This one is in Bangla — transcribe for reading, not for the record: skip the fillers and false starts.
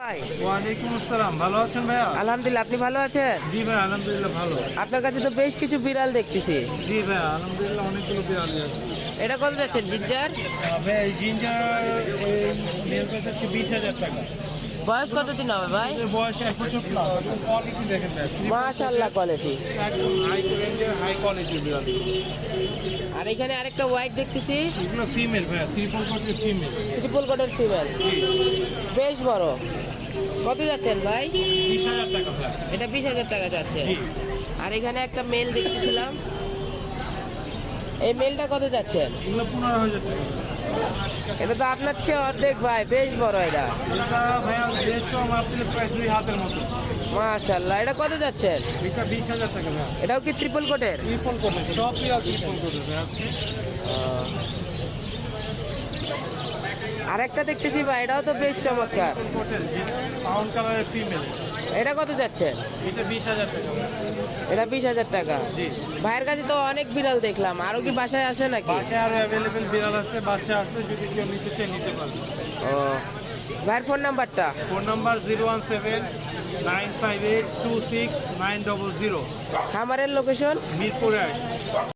ভাই ওয়ালাইকুম আসসালাম, ভালো আছেন ভাইয়া? আলহামদুলিল্লাহ, আপনি ভালো আছেন? জি ভাই, আলহামদুলিল্লাহ ভালো। আপনার কাছে তো বেশ কিছু বিড়াল দেখতেছি। জি ভাইয়া, আলহামদুলিল্লাহ অনেকগুলো বিড়াল আছে। এটা কত যাচ্ছেন জিঞ্জার? ভাই এই জিঞ্জার এই মেলটা হচ্ছে 20,000 টাকা। বয়স কতদিন হবে ভাই? এর বয়স 1 বছর প্লাস। কোয়ালিটি দেখেন ভাই, মাশাআল্লাহ কোয়ালিটি। একদম হাই রেঞ্জের হাই কোয়ালিটির বিড়াল। আর এখানে আরেকটা হোয়াইট দেখতেছি, এগুলো ফিমেল ভাইয়া, ট্রিপল কোটের ফিমেল। ট্রিপল কোটের ফিমেল, বেশ বড়। কত যাচ্ছেন ভাই? 20,000 টাকা ভাই। এটা 20,000 টাকা যাচ্ছে। জি। আর এখানে একটা মেল দেখতেছিলাম, এই মেলটা কত যাচ্ছেন? এগুলো 15,000 টাকা। এটা তো আপনার চেয়ে অর্ধেক ভাই, বেশ বড় এটা। এটা ভাইয়া দেড়শো আমার প্রায় 2 হাতের মতো। মাশাআল্লাহ, এটা কত যাচ্ছেন? এটা 20,000 টাকা ভাইয়া। এটাও কি ট্রিপল কোটের? ট্রিপল কোটের, সব বিড়াল ট্রিপল কোটের ভাইয়া। আর একটা দেখতেছি ভাই, এটাও তো বেশ চমৎকার। কোটের ফাউন্ড কালারের ফিমেল। এটা কত যাচ্ছে? এটা 20,000 টাকা। এটা 20,000 টাকা। জি। ভাইয়ের কাছে তো অনেক বিড়াল দেখলাম, আরো কি বাসায় আছে নাকি? বাসায় আরো অ্যাভেলেবেল বিড়াল আছে, বাচ্চা আছে, যদি কেউ নিতে চায় নিতে পারবে। ও, ভাইয়ের ফোন নাম্বারটা? Phone number 017-958-26-900। খামারের লোকেশন? মিরপুরে।